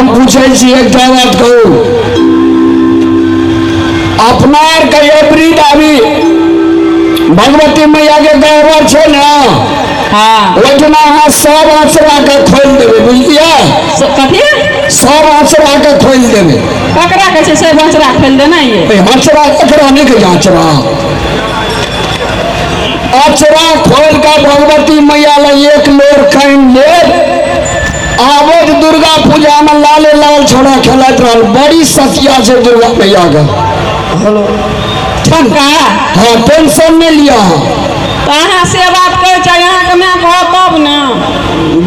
हम पूछे एक बात कहू, अपना के एवरी दावी भगवती मैया के गहवर छे ना, हाँ ओतना हाँ सब आचरा के खोल देवे, बुझलिए? कथी सब आचरा के खोल देवे। ककरा के छे सब आचरा खोल देना ये? आचरा एकरा नहीं के आचरा, आचरा खोल का भगवती मैया ला एक लोर खाइन ले आवत दुर्गा पूजा में लाले लाल छोड़ा खेलत रहल, बड़ी सतिया से दुर्गा मैया का। हेलो ठका हाँ टेंशन नहीं लिया। कहाँ से बात कर चाहे यहाँ के मैं कहो तब ना।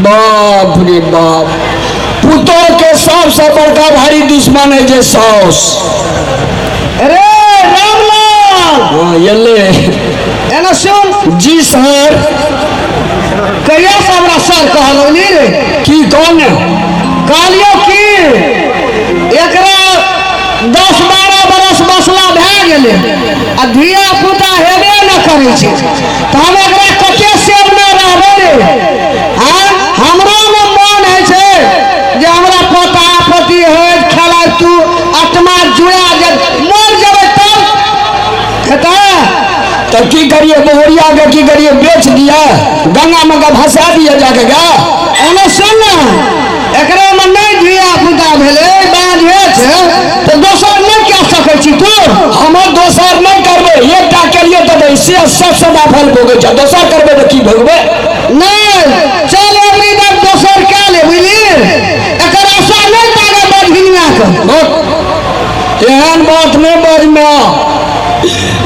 बाप रे बाप, पुतो के सबसे बड़का भारी दुश्मन है जे सास। अरे रामलाल, हाँ ये ले एना सुन। जी सर। कहिया से हमरा सर कहलो नी रे? की कौन कहलियो कि एकरा 10-12 बरस बसला भए गेले आ धिया पुता हेबे न करे छै, त हम एकरा कते सेव न रहबे रे। हां हमरा में मन है छै जे हमरा पोता पति होय खेला तू आत्मा जुड़ा जे मर जेबे तब हेता तो की करिए, बोहरिया के की करिए, बेच दिया, गंगा में का भसा दिया जाके गा। एने सुन ना, एकरा में नहीं धिया पुता भेले बांधे छै तो दोसर नहीं कह सकै छी तू। हम दोसर नहीं करबे, एकटा करिए तो से सब सदा फल भोगे छ, दोसर करबे तो की भोगबे? नहीं चल अभी तक दोसर क्या ले बुझली, एकर आशा नहीं पागे बजनिया के। एहन बात नहीं बज में,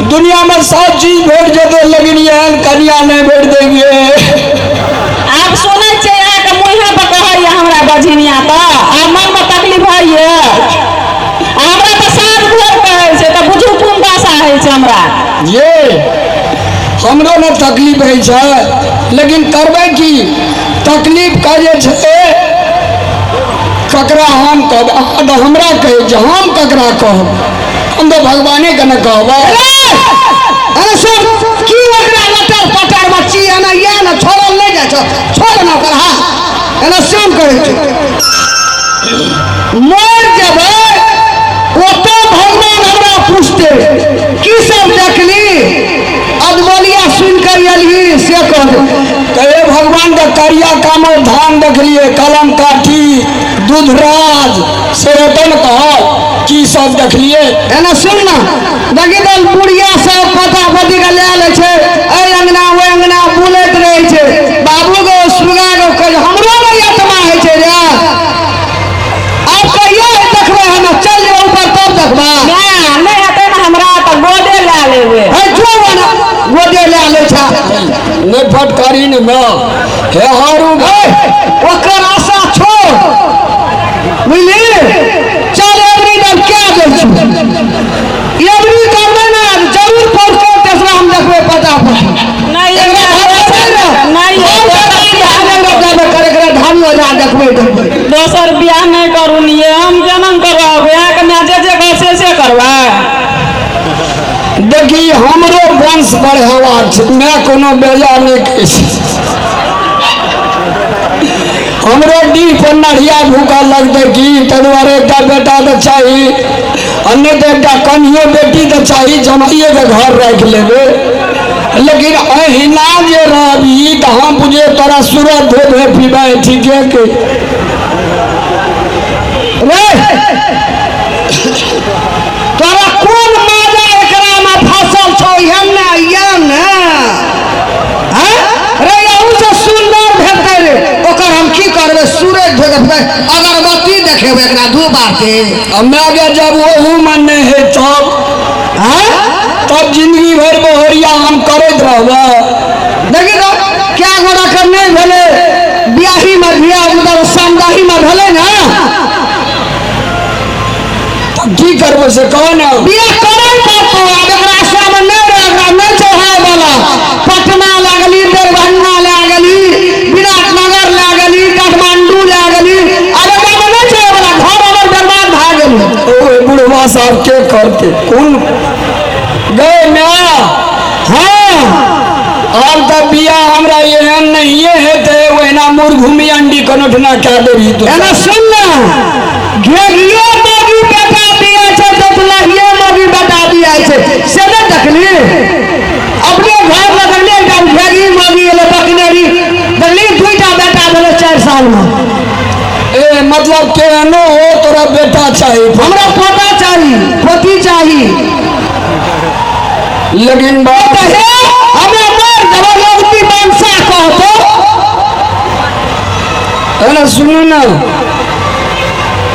दुनिया में सब चीज भेट जते, लेकिन एहन कन्या नहीं भेट देंगे। आप सुनै छे यहाँ के मुँहे पर कहैए हमरा बजनिया तो आ मन में तकलीफ है हमरा तो साथ घर कहै छै तो बुझू कोन भाषा है छै हमरा। ये हमरो न तकलीफ है छै, लेकिन करबे की तकलीफ का जे छै ककरा हम कहब, हमरा कहे जे हम ककरा कहब, हम तो भगवाने के न कहब। अरे सुन की एकरा लटर पटर बच्ची एना या न छोड़ल नहीं जाय छ, छोड़ न कर। हां एना सुन करे छै मर जेबे ओतो भगवान हमरा पूछते की सब देखली, अदबलिया सुन कर एलही से कह। कहे भगवान का करिया कामो धान देखलिए, कलम काठी दूधराज से रतन कहो की सब देखलिए। एना सुन ना, देखी दल बुढ़िया सब पता पति के ले ले छै, ए अंगना ओ अंगना बुलैत रहे छै, बाबू गो सुगा गो कह हमरो में आत्मा है छै रे। अब कहिया देखबे हम चल जे ऊपर तब देखबा नहीं हेतै ना हमरा तो गोदे ला लेबे। है जो बना गोदे ले ले छ ने फटकारी ने में हे हारू ओकर आशा छोड़ बुझली। चल एवरी दम क्या दे छु एवरी करबे ना जरूर पहुंचो तेसरा हम देखबे पता पर नहीं धान जा देखबे दोसर बियाह नहीं करू निये हम केना करब, यहाँ के मैं जे से करबा। देखी हमरो वंश बढ़ावा छै, मैं कोनो बेजा नहीं कह छी, हमरो डीह पर नढ़िया भूखा लगते की तदुआरे एक बेटा तो चाहिए, अन्य तो एक कन्हियो बेटी तो चाहिए, जमाइए के घर रख लेबे। लेकिन अहिना जे रही तो हम बुझे तोरा सूरत धोबे पीबे ठीके के रे। तोरा कोन माजा एकरा में फसल छौ हम ना या ना? हैं रे यहू से सुंदर भेटै रे, ओकर हम की करबे? सूरज देखबे अगरबत्ती देखेबे एकरा दू बाटे। मैं जब वहू मन नहीं है तब जिंदगी भर बोहरिया हम करत रहब। देखी तो क्या गोरा कर नहीं भेले ब्याही में धिया मतलब समदाही में भेले ना, तब की करबो से कहो ना। बियाह करे पड़तो, अब एकरा आशा में नहीं रह, एकरा नहीं चढ़ाए वाला। पटना लागली, दरभंगा लागली, विराटनगर लागली, काठमांडू लागली, अब एकरा में नहीं चढ़े वाला, घर हमर बर्बाद भा गेल। ओ बुढ़वा साहब के करते कौन गए ना। हाँ अब तब बिया हमरा एहन नहीं है, तो वहीना मुर्घूमी अंडी कनोठना क्या देरी तो एना सुन ना, जवान में ए मतलब केहनो हो तोरा बेटा चाहिए हमरा पोता चाहिए, पोती चाहिए। लेकिन बात कहे हमें मर जब लोग मीमांसा कहतो है ना, सुनो ना,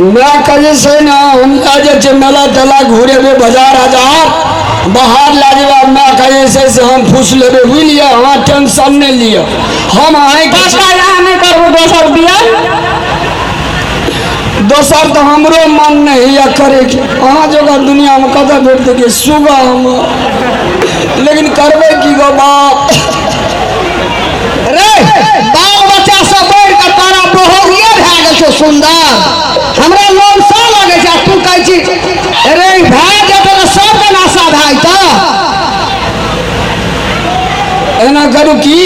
मैं कहे से ना हम आज मेला तेला घूरे में बाजार हजार बाहर लाजवाब मैं कहे से हम फूस लेबे बुझलिए, वहाँ टेंशन नहीं लिया, हम आए काका यहाँ नहीं करू दोसर बिया। दोसर तो हमरो मन नहीं है करे के, अहाँ जगह दुनिया में कतऽ भेट देखे सुगा हम, लेकिन करबे की गो बाप रे बाल बच्चा सब बढ़ के तारा बहुरिया भए गेल छौ सुंदर, हमरा लोन सा लगे छै, तू कहै छी रे भाई जब तो सब के नासा भाई त एना करू की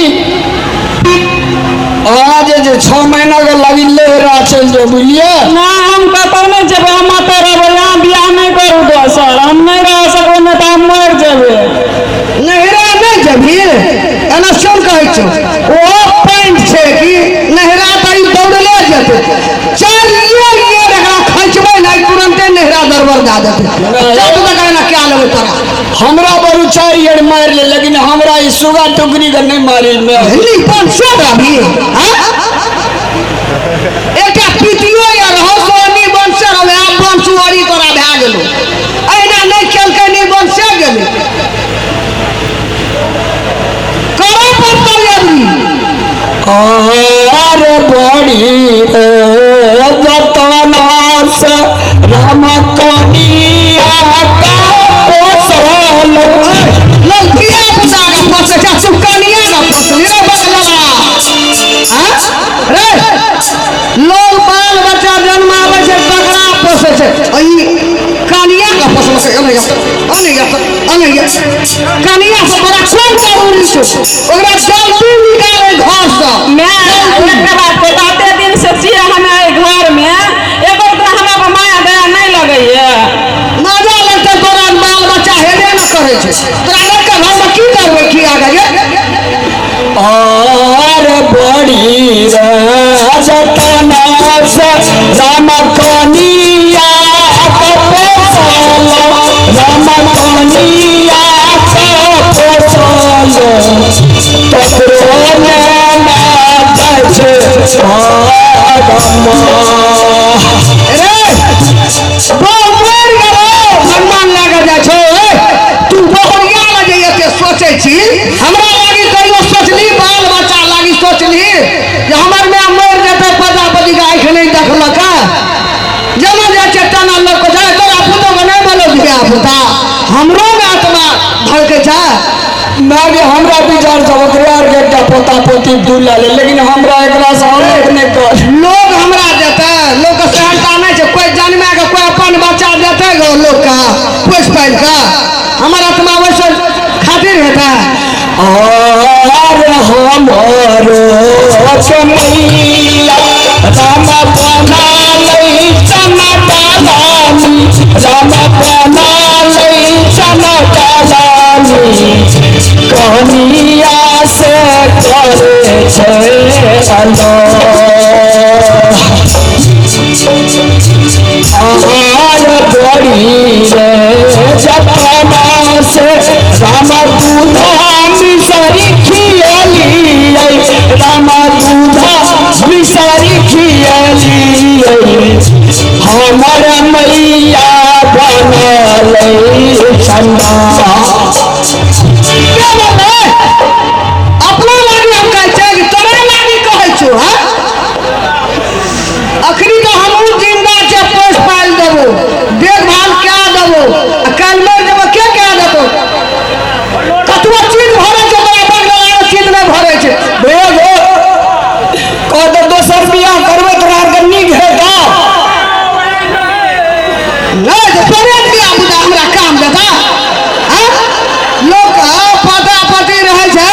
आज 6 महीना के लगी लेहरा चल जाओ बुझलिए। ना हम कतौ नहीं जेबे, हम तो रहबे यहाँ, बियाह नहीं करू दोसर, हम नहीं रह सकबो, नहीं तो हम मर जेबे। नहरा नहीं जबी एना सुन कहै छौ ओ पॉइंट छै कि नहरा तई दौड़ले जेते, चलिए ये एकरा खचबै नहीं तुरंते नहरा दरबर दा देते, चल तू कहै ना क्या लेबे तोरा, हमरा बरू 4 ईयर मार ले, लेकिन हमरा ई सुगा टुकरी के नहीं मारी में हिली पन से रही हां एकटा पीतियो या रहो सोनी बंश रहे, आप बंशुआरी तोरा भए गेलो, एना नहीं खेलकै नहीं बंशे गेलै करो पर तैयारी अरे बड़ी जतनास राम कनिया का पोसल लड़किया बुदा का फंसे जा सुकनिया का फंसे रे बदलवा हां रे लोग बाल बच्चा जन्मावे छै बकरा पोसे छै, ई कनिया का फंसे छै, अने कनिया से बड़ा कोन जरूरी छै, ओकरा जल्दी निकाले घर से। मैं एक बात बताते दिन से जिया हमारे घर में एगो तो हमरा पर माया दया नहीं लगैया। मजा लगते तोरा बाल बच्चा हेबे न करे छै, तोरा लड़का घर में की करबे की आगे गे अरे बड़ी जतनास राम कनिया का पोसल राम कनिया का पोसल तकरो में ना जाए रे बहुमर गेलो सम्मान लागे जा छो, तू बहुरिया लगे एते सोचे छी, हमरा लागी कहियो सोचली बाल बच्चा लागी सोचली जे हमर में मर जेते प्रजापति के आंख नहीं देखलक, जना जाय छै तना लोग को जाय तोरा पुतो के नहीं बोलो दिया पुता, हमरो में आत्मा धड़के छै, मैं भी हमरा विचार से ओकरे आर के एकटा पोता पोती दूर ला ले, लेकिन हमरा एकरा से हम नहीं कर लोग हमरा देते, लोग के सहनता नहीं छै, कोई जन्मे के कोई अपन बच्चा देते गो लोग का पोस पाल का, हमर आत्मा वैसे खातिर हेता अरे हमारो कन्हैया राम बना लई चना डालानी राम बना लई चना डालानी कन्हैया से करे छे अलो आहार बड़ी जतना से राम दूधा मिसरी खियली राम दूधा मिसरी खियली हमर मैया बनल चंदा अपना लागी हम कहै छै कि तोरे लागी कहै छौ हां अखनी तो हमहू जिंदा छै, पोस पाल देबो देखभाल क्या देबो, कल मर देबो के क्या देबो, कतवा चीज भरे छै तोरा बगल चीज नहीं भरे छै बेगो कह तो दोसर बियाह करबे तोरा के नीक हेता नहीं तो तोरे दिया बुझा हमरा काम देता हां लोग पता पति रहे छै,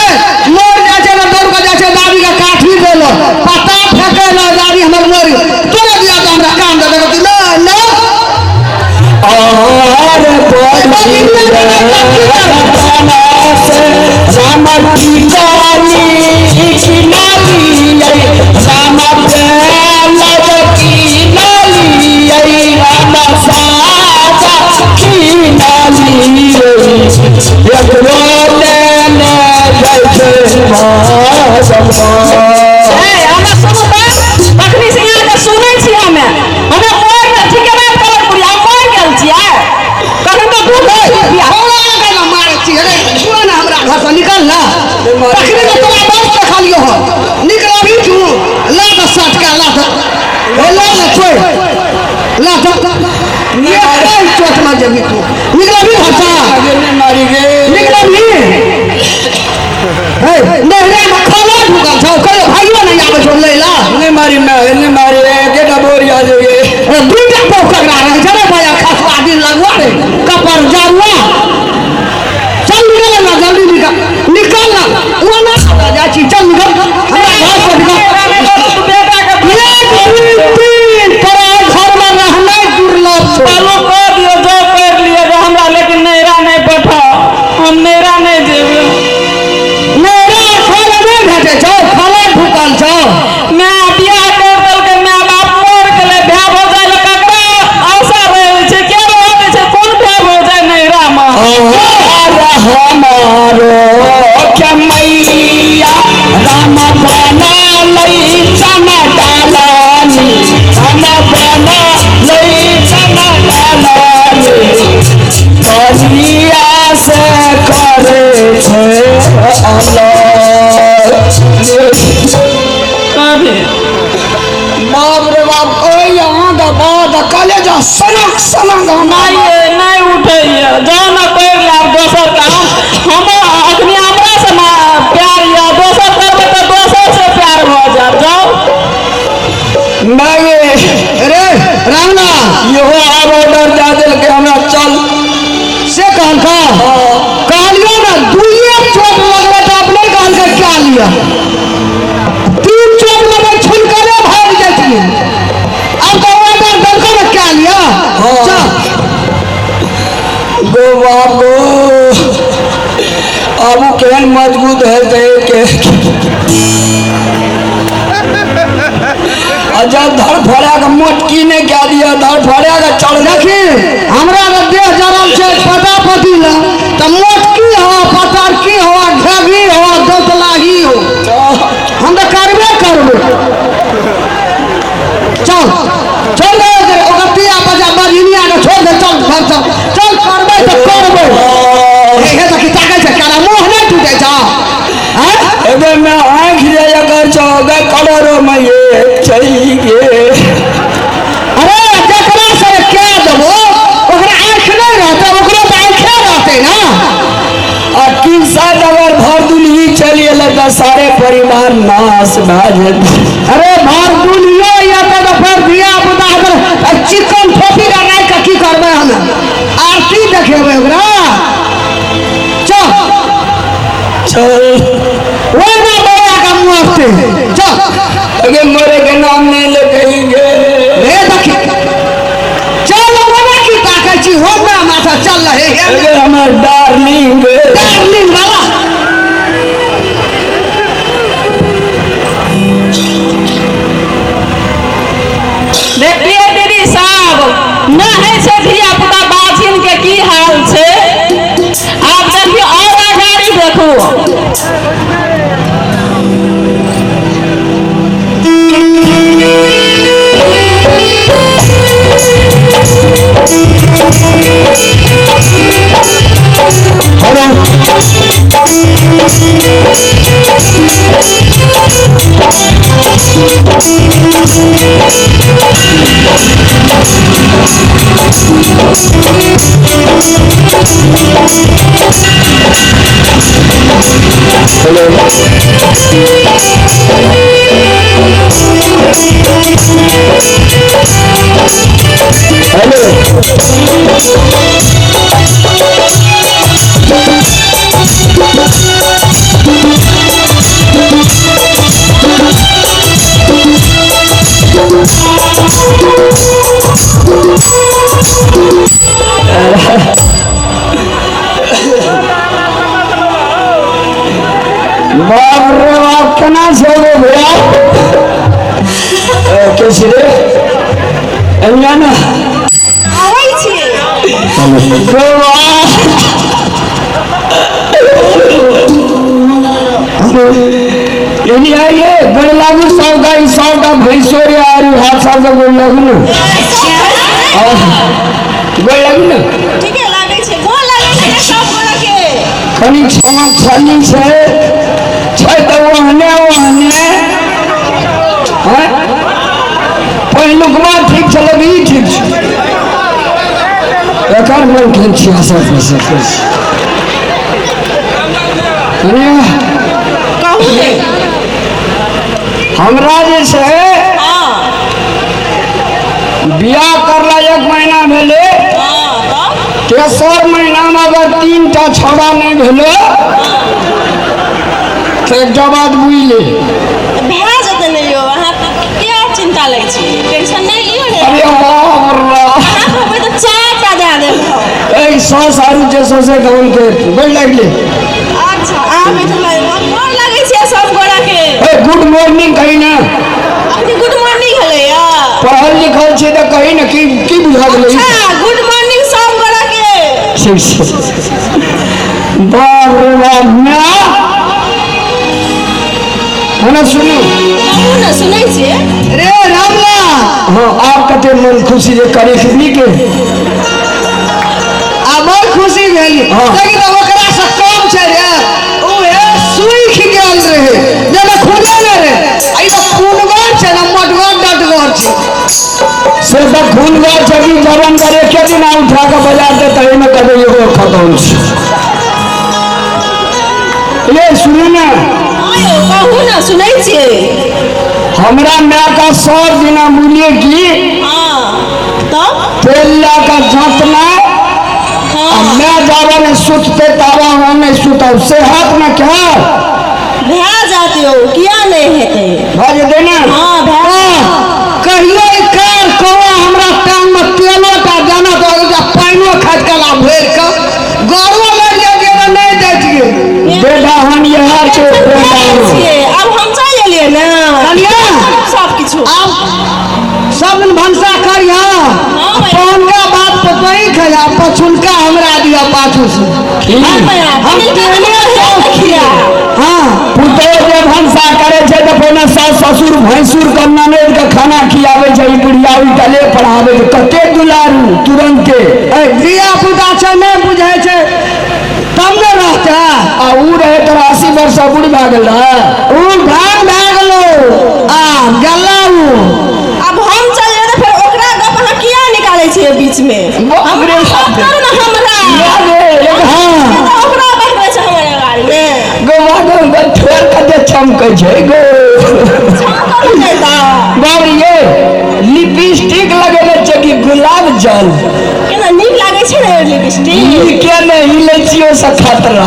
मर जाय छै ना दौड़ के जाय छै दादी के काठी देलो पता फेंके ना दादी हमर मर तोरे दिया तो हमरा काम देता कि ना ना और बड़ी राम की काली किनारी राम हमें सुनू तो तखनी से यहाँ के सुनै छी हमें मोर के ठीके बात करत पुरी हम मोर गेल छियै कखन तो दूध मारे छी रे तू ना हमरा घर से निकल ना तखनी में तोरा बाप के खा लियो हो निकल भी तू ला तो सट का ला तो ला ना छोड़ ला तो ये कई चोट में जब तू निकल भी हटा मारी गे निकल भी नहीं खाना ढुका छौ कल भाइयो नहीं आवे छौ लैला नहीं मारी केटा बोरी आ जाइए दुईटा पोखर रहे जरे भैया खसवा दिन लगवा रे कपर जारुआ चल निकल ना जल्दी निकल ना वो ना जा छी चल निकल हमरा घर पर तीन तोरा घर में रहना दुर्लभ छौ चलो कह दियो जो कर लियो जो हमरा लेकिन नैरा नहीं बैठा हम नैरा नहीं जेबे भेटे छौ खाना ढुकल छौ मैं बियाह कर दल के मैं बाप मोर गेले भाय भौजाई ले ककरा आशा रहे छै के रहे छै कोन भाय भौजाई नैरा में हमारो के मैया राम बना लई चना डालानी राम बना लई चना डालानी कलिया से करे छे बाप रे बाप ओए यहाँ का बात कलेजा सनक सनक नहीं उठे जाओ ना कर ले आप दोसर काम हम अखनी हमरा से प्यार या दोसर करबे तो दोसर से प्यार हो जा जाओ नहीं रे रामना इहो आब ऑर्डर दे दिल के हमरा चल से कहल का कहलियो ना दुइये चोट लगले तो अपने कहल के क्या लिया तीन चोट लगे छुलकरे भाग जाती अब तो ऑर्डर दल को क्या लिया चल गो बाबू अब केहन मजबूत है के जब धड़ फड़ा के मोटकी ने क्या दिया धड़ फड़ा के चढ़ देखी हमरा के देह जरल छै पटापटी ला त मोटकी हो पटारकी हो घेगी हो दोतलाही हो हम तो करबे करबे चल चल रे ओकतिया बजा बजिनिया के छोड़ दे चल घर चल करबे तो करबे हे तो की ताकै छै काला मुंह नहीं टूटे छ हैं एबे मैं आँख ले अगर चौगे कलरो में ये चाहिए अरे जकरा से क्या देबो ओकरा आँख नहीं रहता ओकरो तो आँखे रहते ना और किन साथ अगर भर दुल्ही चलिए लगता सारे परिवार नाश भाज अरे भर दुनिया या तो फिर दिया बुदा चिकन थोपी लगाए का की करबे हम आरती देखेबे ओकरा चल वो ना बोला का मुंह से चल अगे मरे के नाम नहीं ले कहेंगे रे देखी चल बोला की ताकै छी हो ना माथा चल रहे अगे हमार डार्लिंग वाला देखिए दीदी साहब न है से धिया पुता बाछिन के की हाल छै आप देखिए और गाड़ी देखो बाप रे बाप केना छै गो भैया कैसे रे अनजाना आबै छी गो यानी ये गोड़ लागू सौ का भैंसो रे आरू हाथ साल से गोड़ लागू न गोड़ लागू न ठीक है लागे छे गोड़ लागे छे सब गोड़ के कनी क्षमा छाली छै तो वहने हैं पहिलुकवा ठीक छल भी ठीक छै एकर मन केहन 66% कहू ने हमरा जे छै हां बियाह करला 1 महीना भेले तब तेसर महीना में अगर 3 टा छौड़ा नहीं भेलो तो एक बाद बुझले भए जेतै ने यो अहाँ क्या चिंता लै छी टेंशन नहीं लियो रे अरे बाप अहाँ कहबै तो 4 टा दे देब ए सारू जे से गाउन के गोड़ लागले अच्छा आ बैठल गोड़ लागे छे सब गोड़ा के ए गुड मॉर्निंग कही ना अपनी गुड मॉर्निंग हले या पढ़ल लिखल छे तो कही ना की बुझा गेलै अच्छा गुड मॉर्निंग सब गोड़ा के ठीक बाप रे बाप ना है सुनू कहू ना सुनै छे रे रामला हाँ आप कते मन खुशी जे करे खिदनी के आ बहुत खुशी भेली हाँ। लेकिन अब ओकरा से कम छै रे ओ हे सुख गेल रहे जेना खुले ने रे आई तो खूनगर छै ना मटगर डटगर छै से तो खून गए छकी जवन करे के दिन उठा के बजा दे तही में कदे एगो खत्म छै ये सुनू ना आयो कहू ना सुनै छे हमरा माँ का 100 दिना बोलिए कि हां तब तेल ला का जातना हां मैं जावा में सुतते तावा हमें सुता सेहत में क्या भए जाते हो किया नहीं हेतै भाज देना हां भए कहियो ई कार कौआ हमरा टांग में तेलो टा जाना तो जा पाइनो खाद कला भर के गौरव लग जा जे नहीं दै छिए बेटा हम यहाँ के बेटा अब हम चल एलिए ना कनिया सब किछु अब सब दिन भंसा करिया पौनका बात पे वही खया पछुलका हमरा दिया पाछू से हम तेने खिया हां पुतो जे भंसा करे छै तो पहले सास ससुर भैंसुर के ननद के खाना खियावे छै बुढ़िया उठले पढ़ावे छै कते दुलारू तुरंत के ए दिया पुता छै नहीं बुझै छै तब न रहता आ ऊ रहे तो 80 वर्ष बुढ़ भए गेल रहे ऊ भाग भाग लो आ गल्ला ऊ अब हम चल जाए तो फिर ओकरा गप अहाँ किया निकालै छियै बीच में हमरे साथ करू ना हमरा हां तो ओकरा बैठबै छै हमरा गाड़ी में गोवा गो ठोर कते चमकै छै गो करू नै ता बाबू ये लिपस्टिक लगेले छै कि गुलाब जल केना नीक लागे छै ने लिपस्टिक ई के नहीं लै छियो से खतरा